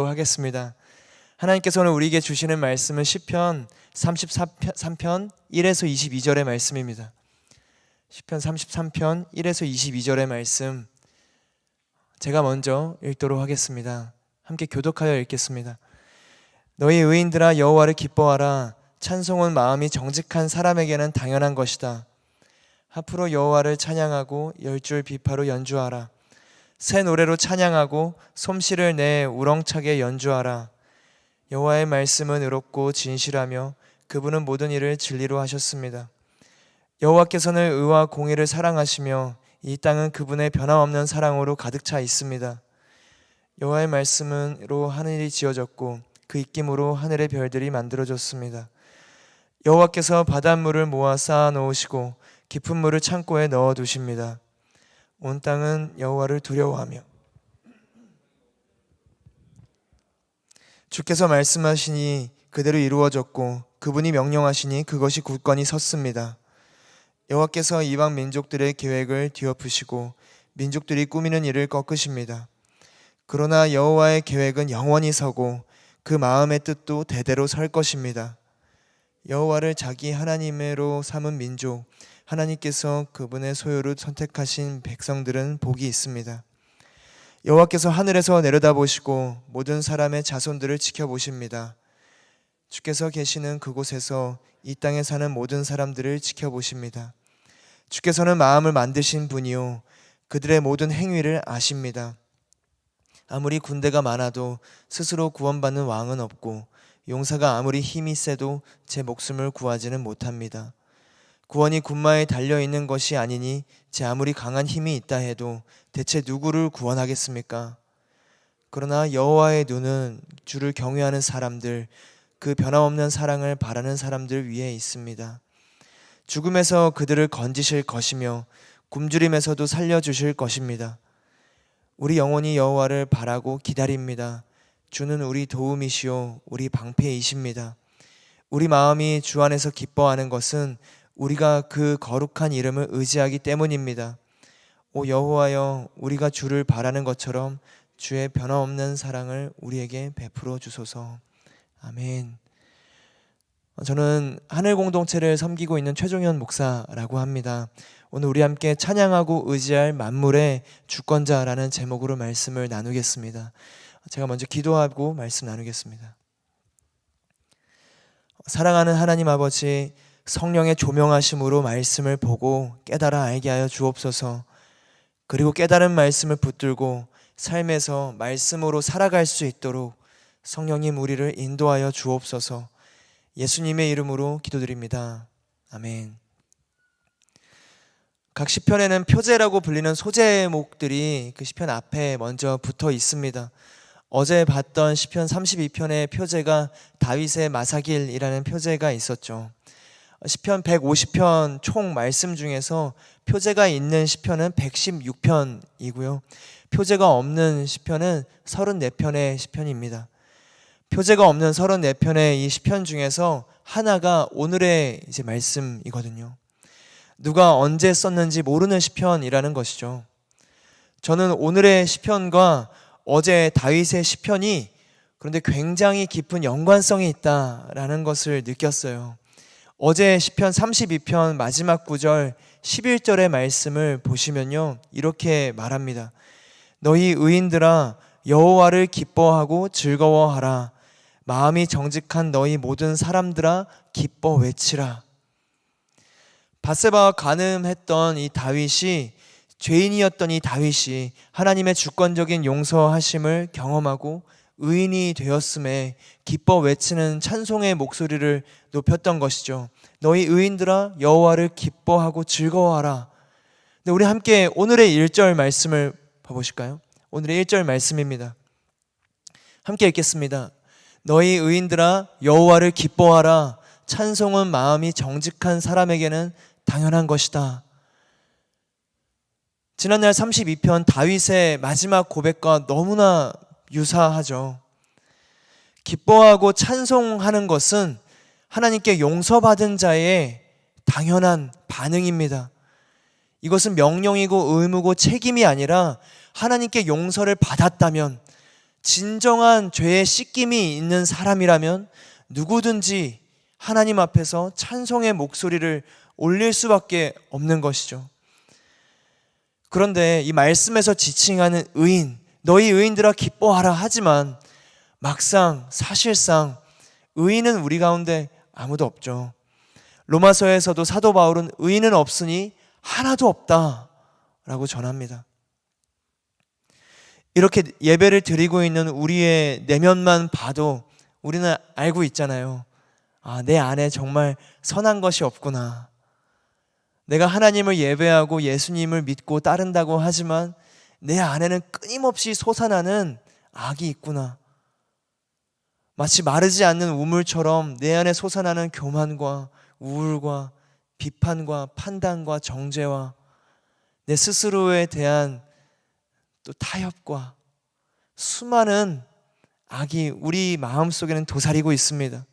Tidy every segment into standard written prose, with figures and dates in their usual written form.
하겠습니다. 하나님께서 오늘 우리에게 주시는 말씀은 시편 33편 1에서 22절의 말씀입니다. 시편 33편 1에서 22절의 말씀, 제가 먼저 읽도록 하겠습니다. 함께 교독하여 읽겠습니다. 너희 의인들아 여호와를 기뻐하라. 찬송은 마음이 정직한 사람에게는 당연한 것이다. 하프로 여호와를 찬양하고 열줄 비파로 연주하라. 새 노래로 찬양하고 솜씨를 내 우렁차게 연주하라. 여호와의 말씀은 의롭고 진실하며 그분은 모든 일을 진리로 하셨습니다. 여호와께서는 의와 공의를 사랑하시며 이 땅은 그분의 변함없는 사랑으로 가득 차 있습니다. 여호와의 말씀으로 하늘이 지어졌고 그 입김으로 하늘의 별들이 만들어졌습니다. 여호와께서 바닷물을 모아 쌓아 놓으시고 깊은 물을 창고에 넣어 두십니다. 온 땅은 여호와를 두려워하며 주께서 말씀하시니 그대로 이루어졌고 그분이 명령하시니 그것이 굳건히 섰습니다. 여호와께서 이방 민족들의 계획을 뒤엎으시고 민족들이 꾸미는 일을 꺾으십니다. 그러나 여호와의 계획은 영원히 서고 그 마음의 뜻도 대대로 설 것입니다. 여호와를 자기 하나님으로 삼은 민족, 하나님께서 그분의 소유로 선택하신 백성들은 복이 있습니다. 여호와께서 하늘에서 내려다보시고 모든 사람의 자손들을 지켜보십니다. 주께서 계시는 그곳에서 이 땅에 사는 모든 사람들을 지켜보십니다. 주께서는 마음을 만드신 분이요 그들의 모든 행위를 아십니다. 아무리 군대가 많아도 스스로 구원받는 왕은 없고 용사가 아무리 힘이 세도 제 목숨을 구하지는 못합니다. 구원이 군마에 달려있는 것이 아니니 제 아무리 강한 힘이 있다 해도 대체 누구를 구원하겠습니까? 그러나 여호와의 눈은 주를 경외하는 사람들, 그 변함없는 사랑을 바라는 사람들 위에 있습니다. 죽음에서 그들을 건지실 것이며 굶주림에서도 살려주실 것입니다. 우리 영혼이 여호와를 바라고 기다립니다. 주는 우리 도움이시요 우리 방패이십니다. 우리 마음이 주 안에서 기뻐하는 것은 우리가 그 거룩한 이름을 의지하기 때문입니다. 오 여호와여, 우리가 주를 바라는 것처럼 주의 변함없는 사랑을 우리에게 베풀어 주소서. 아멘. 저는 하늘 공동체를 섬기고 있는 최종현 목사라고 합니다. 오늘 우리 함께 찬양하고 의지할 만물의 주권자라는 제목으로 말씀을 나누겠습니다. 제가 먼저 기도하고 말씀 나누겠습니다. 사랑하는 하나님 아버지, 성령의 조명하심으로 말씀을 보고 깨달아 알게 하여 주옵소서. 그리고 깨달은 말씀을 붙들고 삶에서 말씀으로 살아갈 수 있도록 성령님 우리를 인도하여 주옵소서. 예수님의 이름으로 기도드립니다. 아멘. 각 시편에는 표제라고 불리는 소제목들이 그 시편 앞에 먼저 붙어 있습니다. 어제 봤던 시편 32편의 표제가 다윗의 마사길이라는 표제가 있었죠. 시편 150편 총 말씀 중에서 표제가 있는 시편은 116편이고요. 표제가 없는 시편은 34편의 시편입니다. 표제가 없는 34편의 이 시편 중에서 하나가 오늘의 이제 말씀이거든요. 누가 언제 썼는지 모르는 시편이라는 것이죠. 저는 오늘의 시편과 어제 다윗의 시편이 그런데 굉장히 깊은 연관성이 있다라는 것을 느꼈어요. 어제 시편 32편 마지막 구절 11절의 말씀을 보시면요, 이렇게 말합니다. 너희 의인들아 여호와를 기뻐하고 즐거워하라. 마음이 정직한 너희 모든 사람들아 기뻐 외치라. 밧세바와 간음했던 이 다윗이, 죄인이었던 이 다윗이 하나님의 주권적인 용서하심을 경험하고 의인이 되었음에 기뻐 외치는 찬송의 목소리를 높였던 것이죠. 너희 의인들아 여호와를 기뻐하고 즐거워하라. 근데 우리 함께 오늘의 1절 말씀을 봐보실까요? 오늘의 1절 말씀입니다. 함께 읽겠습니다. 너희 의인들아 여호와를 기뻐하라. 찬송은 마음이 정직한 사람에게는 당연한 것이다. 지난날 32편 다윗의 마지막 고백과 너무나 유사하죠. 기뻐하고 찬송하는 것은 하나님께 용서받은 자의 당연한 반응입니다. 이것은 명령이고 의무고 책임이 아니라 하나님께 용서를 받았다면, 진정한 죄의 씻김이 있는 사람이라면 누구든지 하나님 앞에서 찬송의 목소리를 올릴 수밖에 없는 것이죠. 그런데 이 말씀에서 지칭하는 의인, 너희 의인들아 기뻐하라 하지만 막상 사실상 의인은 우리 가운데 아무도 없죠. 로마서에서도 사도 바울은 의인은 없으니 하나도 없다라고 전합니다. 이렇게 예배를 드리고 있는 우리의 내면만 봐도 우리는 알고 있잖아요. 내 안에 정말 선한 것이 없구나. 내가 하나님을 예배하고 예수님을 믿고 따른다고 하지만 내 안에는 끊임없이 솟아나는 악이 있구나. 마치 마르지 않는 우물처럼 내 안에 솟아나는 교만과 우울과 비판과 판단과 정죄와 내 스스로에 대한 또 타협과 수많은 악이 우리 마음속에는 도사리고 있습니다.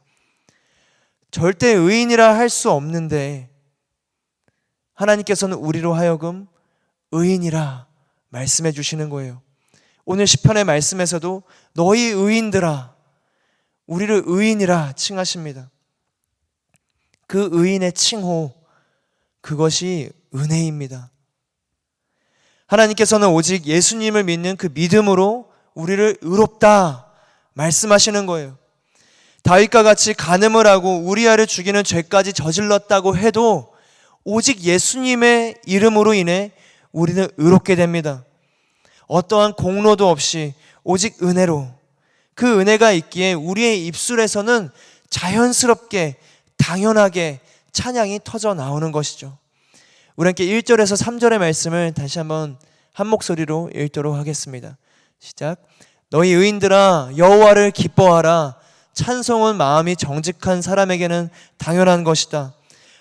절대 의인이라 할 수 없는데 하나님께서는 우리로 하여금 의인이라 말씀해 주시는 거예요. 오늘 시편의 말씀에서도 너희 의인들아, 우리를 의인이라 칭하십니다. 그 의인의 칭호, 그것이 은혜입니다. 하나님께서는 오직 예수님을 믿는 그 믿음으로 우리를 의롭다 말씀하시는 거예요. 다윗과 같이 간음을 하고 우리아를 죽이는 죄까지 저질렀다고 해도 오직 예수님의 이름으로 인해 우리는 의롭게 됩니다. 어떠한 공로도 없이 오직 은혜로, 그 은혜가 있기에 우리의 입술에서는 자연스럽게 당연하게 찬양이 터져 나오는 것이죠. 우리 함께 1절에서 3절의 말씀을 다시 한번 한 목소리로 읽도록 하겠습니다. 시작. 너희 의인들아 여호와를 기뻐하라. 찬송은 마음이 정직한 사람에게는 당연한 것이다.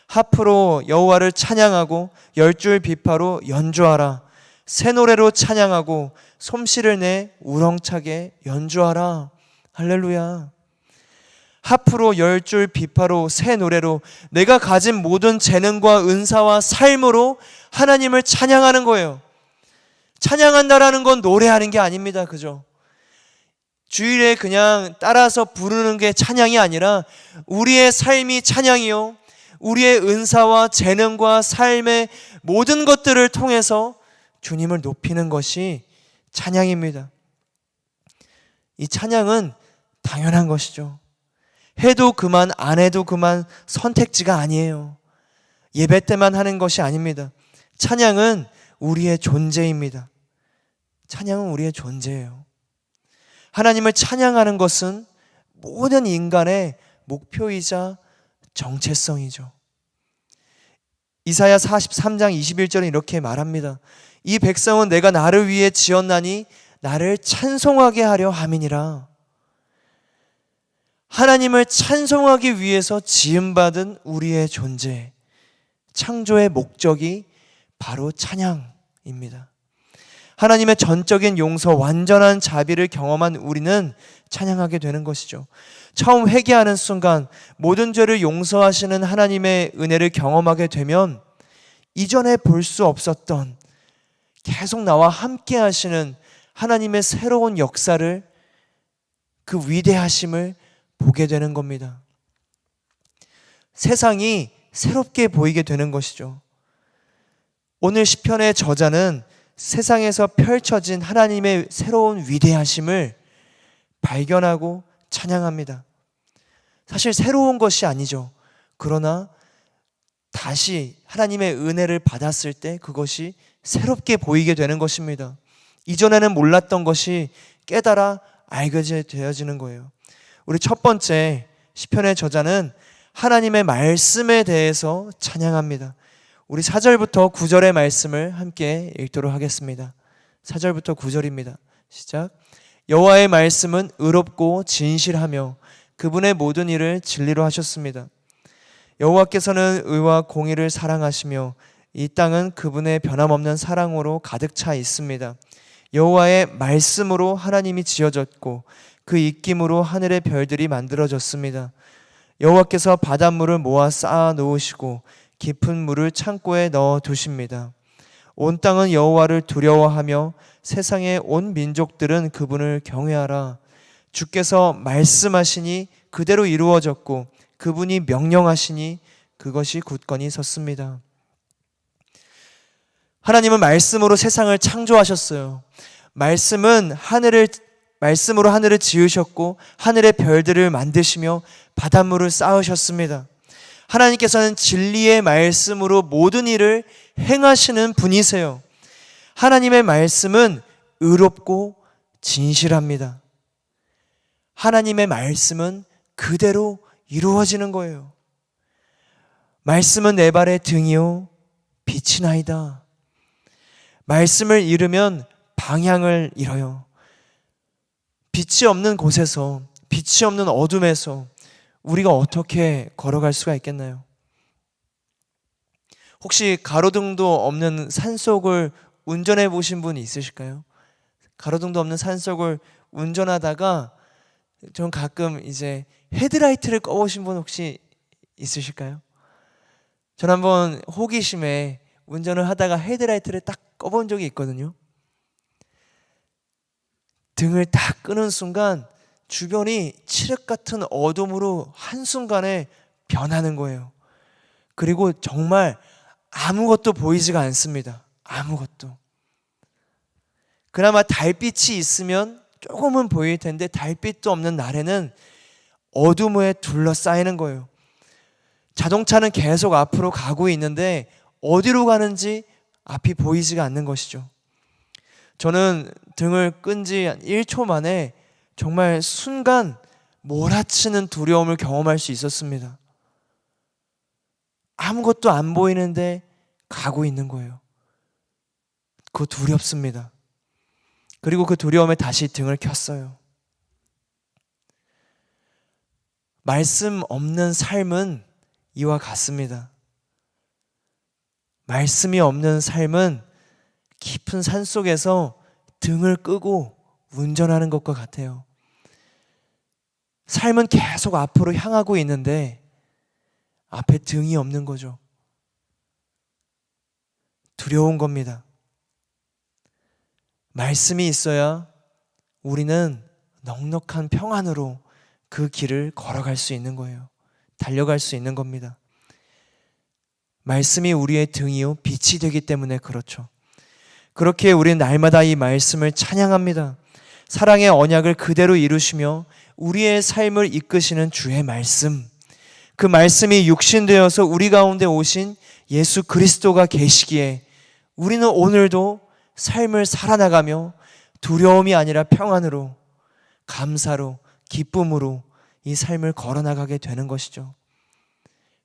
하프로 여호와를 찬양하고 열줄 비파로 연주하라. 새 노래로 찬양하고 솜씨를 내 우렁차게 연주하라. 할렐루야. 하프로 열줄 비파로 새 노래로 내가 가진 모든 재능과 은사와 삶으로 하나님을 찬양하는 거예요. 찬양한다라는 건 노래하는 게 아닙니다. 그죠? 주일에 그냥 따라서 부르는 게 찬양이 아니라 우리의 삶이 찬양이요, 우리의 은사와 재능과 삶의 모든 것들을 통해서 주님을 높이는 것이 찬양입니다. 이 찬양은 당연한 것이죠. 해도 그만 안 해도 그만 선택지가 아니에요. 예배 때만 하는 것이 아닙니다. 찬양은 우리의 존재입니다. 찬양은 우리의 존재예요. 하나님을 찬양하는 것은 모든 인간의 목표이자 정체성이죠. 이사야 43장 21절은 이렇게 말합니다. 이 백성은 내가 나를 위해 지었나니 나를 찬송하게 하려 함이니라. 하나님을 찬송하기 위해서 지음받은 우리의 존재, 창조의 목적이 바로 찬양입니다. 하나님의 전적인 용서, 완전한 자비를 경험한 우리는 찬양하게 되는 것이죠. 처음 회개하는 순간 모든 죄를 용서하시는 하나님의 은혜를 경험하게 되면 이전에 볼 수 없었던 계속 나와 함께 하시는 하나님의 새로운 역사를, 그 위대하심을 보게 되는 겁니다. 세상이 새롭게 보이게 되는 것이죠. 오늘 시편의 저자는 세상에서 펼쳐진 하나님의 새로운 위대하심을 발견하고 찬양합니다. 사실 새로운 것이 아니죠. 그러나 다시 하나님의 은혜를 받았을 때 그것이 새롭게 보이게 되는 것입니다. 이전에는 몰랐던 것이 깨달아 알게 되어지는 거예요. 우리 첫 번째 시편의 저자는 하나님의 말씀에 대해서 찬양합니다. 우리 4절부터 9절의 말씀을 함께 읽도록 하겠습니다. 4절부터 9절입니다. 시작. 여호와의 말씀은 의롭고 진실하며 그분의 모든 일을 진리로 하셨습니다. 여호와께서는 의와 공의를 사랑하시며 이 땅은 그분의 변함없는 사랑으로 가득 차 있습니다. 여호와의 말씀으로 하나님이 지어졌고 그 입김으로 하늘의 별들이 만들어졌습니다. 여호와께서 바닷물을 모아 쌓아 놓으시고 깊은 물을 창고에 넣어 두십니다. 온 땅은 여호와를 두려워하며 세상의 온 민족들은 그분을 경외하라. 주께서 말씀하시니 그대로 이루어졌고 그분이 명령하시니 그것이 굳건히 섰습니다. 하나님은 말씀으로 세상을 창조하셨어요. 말씀으로 하늘을 지으셨고 하늘의 별들을 만드시며 바닷물을 쌓으셨습니다. 하나님께서는 진리의 말씀으로 모든 일을 행하시는 분이세요. 하나님의 말씀은 의롭고 진실합니다. 하나님의 말씀은 그대로 이루어지는 거예요. 말씀은 내 발의 등이요 빛이나이다. 말씀을 잃으면 방향을 잃어요. 빛이 없는 곳에서, 빛이 없는 어둠에서 우리가 어떻게 걸어갈 수가 있겠나요? 혹시 가로등도 없는 산속을 운전해 보신 분이 있으실까요? 가로등도 없는 산속을 운전하다가 전 가끔 이제 헤드라이트를 꺼보신 분 혹시 있으실까요? 전 한번 호기심에 운전을 하다가 헤드라이트를 딱 꺼본 적이 있거든요. 등을 딱 끄는 순간 주변이 칠흑 같은 어둠으로 한순간에 변하는 거예요. 그리고 정말 아무것도 보이지가 않습니다. 아무것도. 그나마 달빛이 있으면 조금은 보일 텐데 달빛도 없는 날에는 어둠에 둘러싸이는 거예요. 자동차는 계속 앞으로 가고 있는데 어디로 가는지 앞이 보이지가 않는 것이죠. 저는 등을 끈 지 1초 만에 정말 순간 몰아치는 두려움을 경험할 수 있었습니다. 아무것도 안 보이는데 가고 있는 거예요. 그거 두렵습니다. 그리고 그 두려움에 다시 등을 켰어요. 말씀 없는 삶은 이와 같습니다. 말씀이 없는 삶은 깊은 산속에서 등을 끄고 운전하는 것과 같아요. 삶은 계속 앞으로 향하고 있는데 앞에 등이 없는 거죠. 두려운 겁니다. 말씀이 있어야 우리는 넉넉한 평안으로 그 길을 걸어갈 수 있는 거예요. 달려갈 수 있는 겁니다. 말씀이 우리의 등이요 빛이 되기 때문에 그렇죠. 그렇게 우리는 날마다 이 말씀을 찬양합니다. 사랑의 언약을 그대로 이루시며 우리의 삶을 이끄시는 주의 말씀, 그 말씀이 육신되어서 우리 가운데 오신 예수 그리스도가 계시기에 우리는 오늘도 삶을 살아나가며 두려움이 아니라 평안으로, 감사로, 기쁨으로 이 삶을 걸어나가게 되는 것이죠.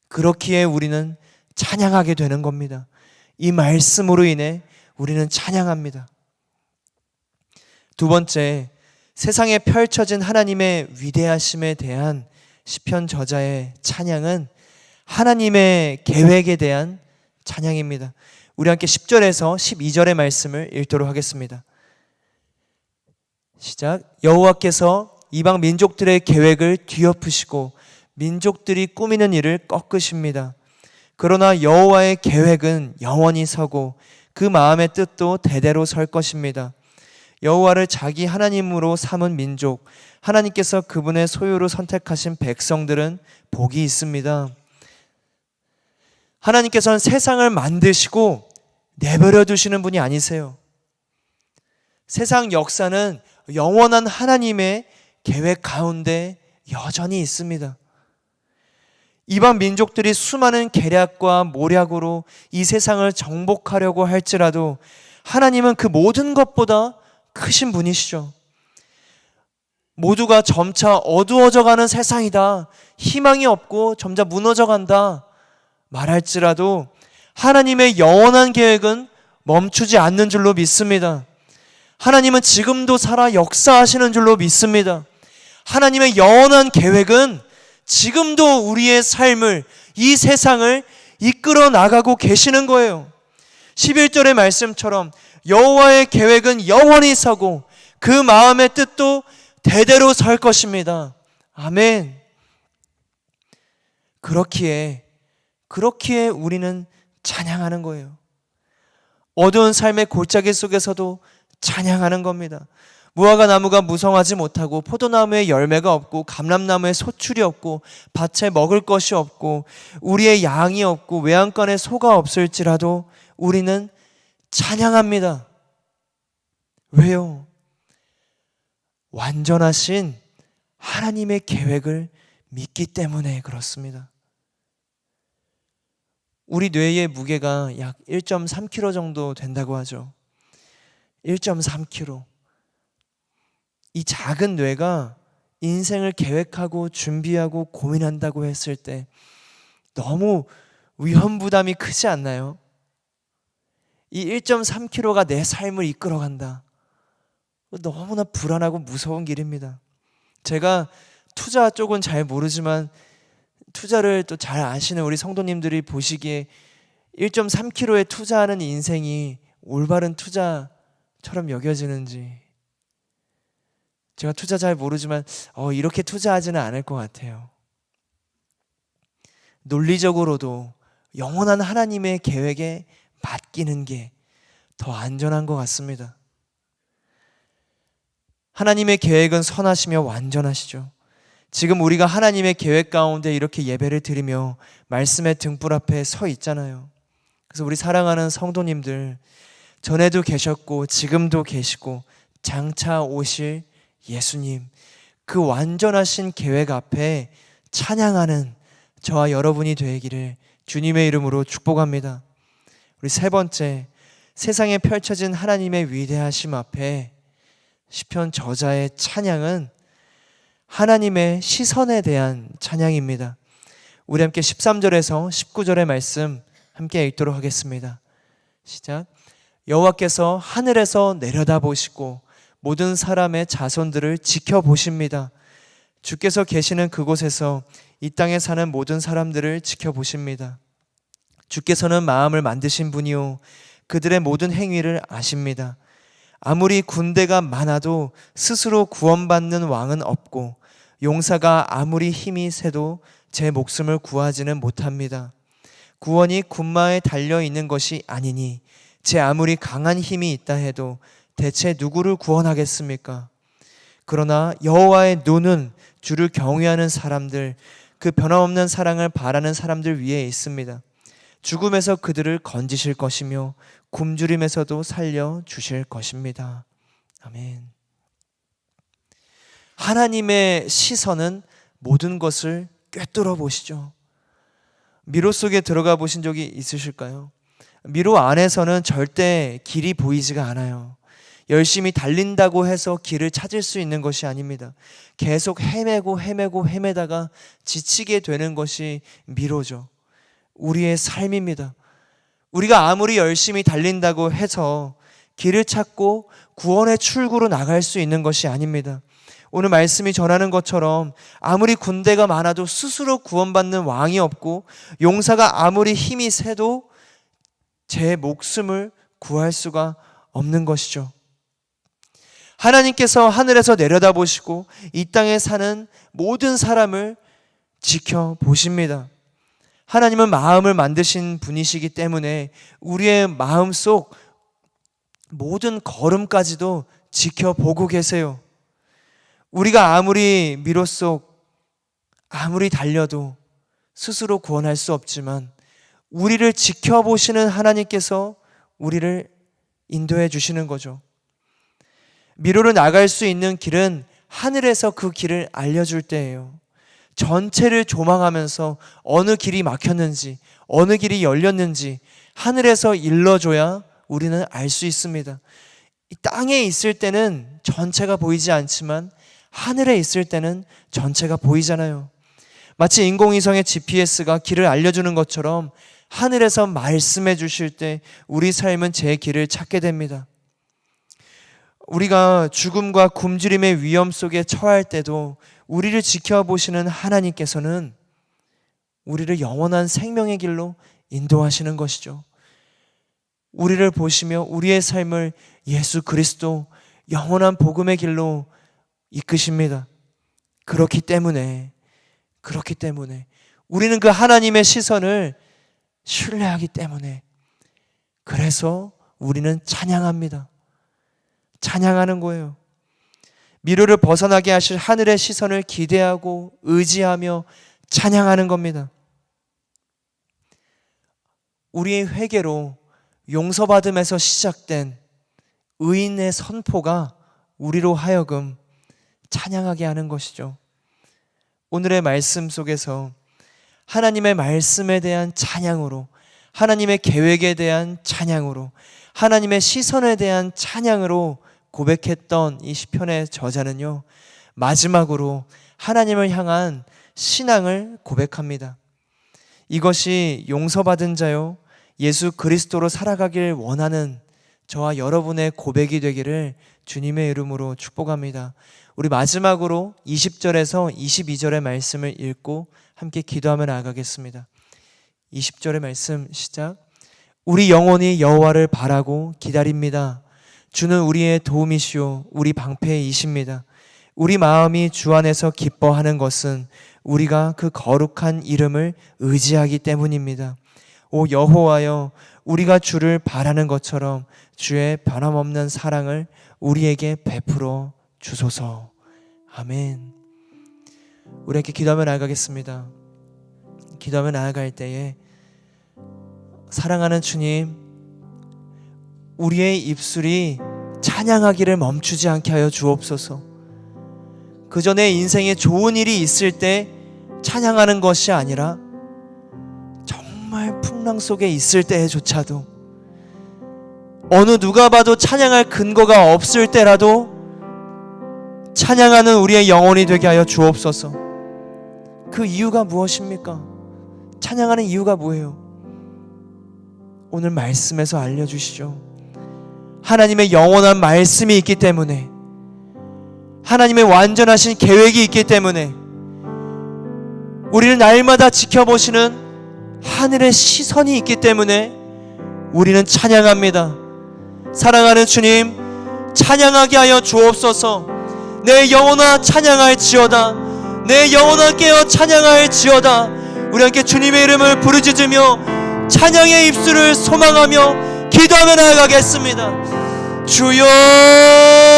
그렇기에 우리는 찬양하게 되는 겁니다. 이 말씀으로 인해 우리는 찬양합니다. 두 번째, 세상에 펼쳐진 하나님의 위대하심에 대한 시편 저자의 찬양은 하나님의 계획에 대한 찬양입니다. 우리 함께 10절에서 12절의 말씀을 읽도록 하겠습니다. 시작. 여호와께서 이방 민족들의 계획을 뒤엎으시고 민족들이 꾸미는 일을 꺾으십니다. 그러나 여호와의 계획은 영원히 서고 그 마음의 뜻도 대대로 설 것입니다. 여호와를 자기 하나님으로 삼은 민족, 하나님께서 그분의 소유로 선택하신 백성들은 복이 있습니다. 하나님께서는 세상을 만드시고 내버려 두시는 분이 아니세요. 세상 역사는 영원한 하나님의 계획 가운데 여전히 있습니다. 이방 민족들이 수많은 계략과 모략으로 이 세상을 정복하려고 할지라도 하나님은 그 모든 것보다 크신 분이시죠. 모두가 점차 어두워져가는 세상이다, 희망이 없고 점차 무너져간다 말할지라도 하나님의 영원한 계획은 멈추지 않는 줄로 믿습니다. 하나님은 지금도 살아 역사하시는 줄로 믿습니다. 하나님의 영원한 계획은 지금도 우리의 삶을, 이 세상을 이끌어 나가고 계시는 거예요. 11절의 말씀처럼 여호와의 계획은 영원히 서고 그 마음의 뜻도 대대로 설 것입니다. 아멘. 그렇기에 우리는 찬양하는 거예요. 어두운 삶의 골짜기 속에서도 찬양하는 겁니다. 무화과 나무가 무성하지 못하고 포도나무에 열매가 없고 감람나무에 소출이 없고 밭에 먹을 것이 없고 우리의 양이 없고 외양간에 소가 없을지라도 우리는 찬양합니다. 왜요? 완전하신 하나님의 계획을 믿기 때문에 그렇습니다. 우리 뇌의 무게가 약 1.3kg 정도 된다고 하죠. 1.3kg. 이 작은 뇌가 인생을 계획하고 준비하고 고민한다고 했을 때 너무 위험 부담이 크지 않나요? 이 1.3kg가 내 삶을 이끌어간다. 너무나 불안하고 무서운 길입니다. 제가 투자 쪽은 잘 모르지만 투자를 또 잘 아시는 우리 성도님들이 보시기에 1.3kg에 투자하는 인생이 올바른 투자처럼 여겨지는지, 제가 투자 잘 모르지만 이렇게 투자하지는 않을 것 같아요. 논리적으로도 영원한 하나님의 계획에 맡기는 게 더 안전한 것 같습니다. 하나님의 계획은 선하시며 완전하시죠. 지금 우리가 하나님의 계획 가운데 이렇게 예배를 드리며 말씀의 등불 앞에 서 있잖아요. 그래서 우리 사랑하는 성도님들, 전에도 계셨고 지금도 계시고 장차 오실 예수님, 그 완전하신 계획 앞에 찬양하는 저와 여러분이 되기를 주님의 이름으로 축복합니다. 우리 세 번째, 세상에 펼쳐진 하나님의 위대하심 앞에 시편 저자의 찬양은 하나님의 시선에 대한 찬양입니다. 우리 함께 13절에서 19절의 말씀 함께 읽도록 하겠습니다. 시작. 여호와께서 하늘에서 내려다보시고 모든 사람의 자손들을 지켜보십니다. 주께서 계시는 그곳에서 이 땅에 사는 모든 사람들을 지켜보십니다. 주께서는 마음을 만드신 분이요 그들의 모든 행위를 아십니다. 아무리 군대가 많아도 스스로 구원받는 왕은 없고 용사가 아무리 힘이 세도 제 목숨을 구하지는 못합니다. 구원이 군마에 달려있는 것이 아니니 제 아무리 강한 힘이 있다 해도 대체 누구를 구원하겠습니까? 그러나 여호와의 눈은 주를 경외하는 사람들, 그 변함없는 사랑을 바라는 사람들 위에 있습니다. 죽음에서 그들을 건지실 것이며 굶주림에서도 살려주실 것입니다. 아멘. 하나님의 시선은 모든 것을 꿰뚫어 보시죠. 미로 속에 들어가 보신 적이 있으실까요? 미로 안에서는 절대 길이 보이지가 않아요. 열심히 달린다고 해서 길을 찾을 수 있는 것이 아닙니다. 계속 헤매다가 지치게 되는 것이 미로죠. 우리의 삶입니다. 우리가 아무리 열심히 달린다고 해서 길을 찾고 구원의 출구로 나갈 수 있는 것이 아닙니다. 오늘 말씀이 전하는 것처럼 아무리 군대가 많아도 스스로 구원받는 왕이 없고 용사가 아무리 힘이 세도 제 목숨을 구할 수가 없는 것이죠. 하나님께서 하늘에서 내려다보시고 이 땅에 사는 모든 사람을 지켜보십니다. 하나님은 마음을 만드신 분이시기 때문에 우리의 마음속 모든 걸음까지도 지켜보고 계세요. 우리가 아무리 미로 속 아무리 달려도 스스로 구원할 수 없지만 우리를 지켜보시는 하나님께서 우리를 인도해 주시는 거죠. 미로로 나갈 수 있는 길은 하늘에서 그 길을 알려줄 때예요. 전체를 조망하면서 어느 길이 막혔는지 어느 길이 열렸는지 하늘에서 일러줘야 우리는 알 수 있습니다. 이 땅에 있을 때는 전체가 보이지 않지만 하늘에 있을 때는 전체가 보이잖아요. 마치 인공위성의 GPS가 길을 알려주는 것처럼 하늘에서 말씀해 주실 때 우리 삶은 제 길을 찾게 됩니다. 우리가 죽음과 굶주림의 위험 속에 처할 때도 우리를 지켜보시는 하나님께서는 우리를 영원한 생명의 길로 인도하시는 것이죠. 우리를 보시며 우리의 삶을 예수 그리스도 영원한 복음의 길로 이끄십니다. 그렇기 때문에 우리는 그 하나님의 시선을 신뢰하기 때문에 그래서 우리는 찬양합니다. 찬양하는 거예요. 미로를 벗어나게 하실 하늘의 시선을 기대하고 의지하며 찬양하는 겁니다. 우리의 회개로 용서받음에서 시작된 의인의 선포가 우리로 하여금 찬양하게 하는 것이죠. 오늘의 말씀 속에서 하나님의 말씀에 대한 찬양으로, 하나님의 계획에 대한 찬양으로, 하나님의 시선에 대한 찬양으로 고백했던 이 시편의 저자는요, 마지막으로 하나님을 향한 신앙을 고백합니다. 이것이 용서받은 자요, 예수 그리스도로 살아가길 원하는 저와 여러분의 고백이 되기를 주님의 이름으로 축복합니다. 우리 마지막으로 20절에서 22절의 말씀을 읽고 함께 기도하며 나아가겠습니다. 20절의 말씀 시작. 우리 영혼이 여호와를 바라고 기다립니다. 주는 우리의 도움이시오 우리 방패이십니다. 우리 마음이 주 안에서 기뻐하는 것은 우리가 그 거룩한 이름을 의지하기 때문입니다. 오 여호와여, 우리가 주를 바라는 것처럼 주의 변함없는 사랑을 우리에게 베풀어 주소서. 아멘. 우리 함께 기도하며 나아가겠습니다. 기도하며 나아갈 때에 사랑하는 주님, 우리의 입술이 찬양하기를 멈추지 않게 하여 주옵소서. 그 전에 인생에 좋은 일이 있을 때 찬양하는 것이 아니라 정말 풍랑 속에 있을 때조차도, 어느 누가 봐도 찬양할 근거가 없을 때라도 찬양하는 우리의 영혼이 되게 하여 주옵소서. 그 이유가 무엇입니까? 찬양하는 이유가 뭐예요? 오늘 말씀에서 알려주시죠. 하나님의 영원한 말씀이 있기 때문에, 하나님의 완전하신 계획이 있기 때문에, 우리를 날마다 지켜보시는 하늘의 시선이 있기 때문에 우리는 찬양합니다. 사랑하는 주님, 찬양하게 하여 주옵소서. 내 영혼아 찬양할지어다. 내 영혼아 깨어 찬양할지어다. 우리 함께 주님의 이름을 부르짖으며 찬양의 입술을 소망하며 기도하며 나아가겠습니다. 주여.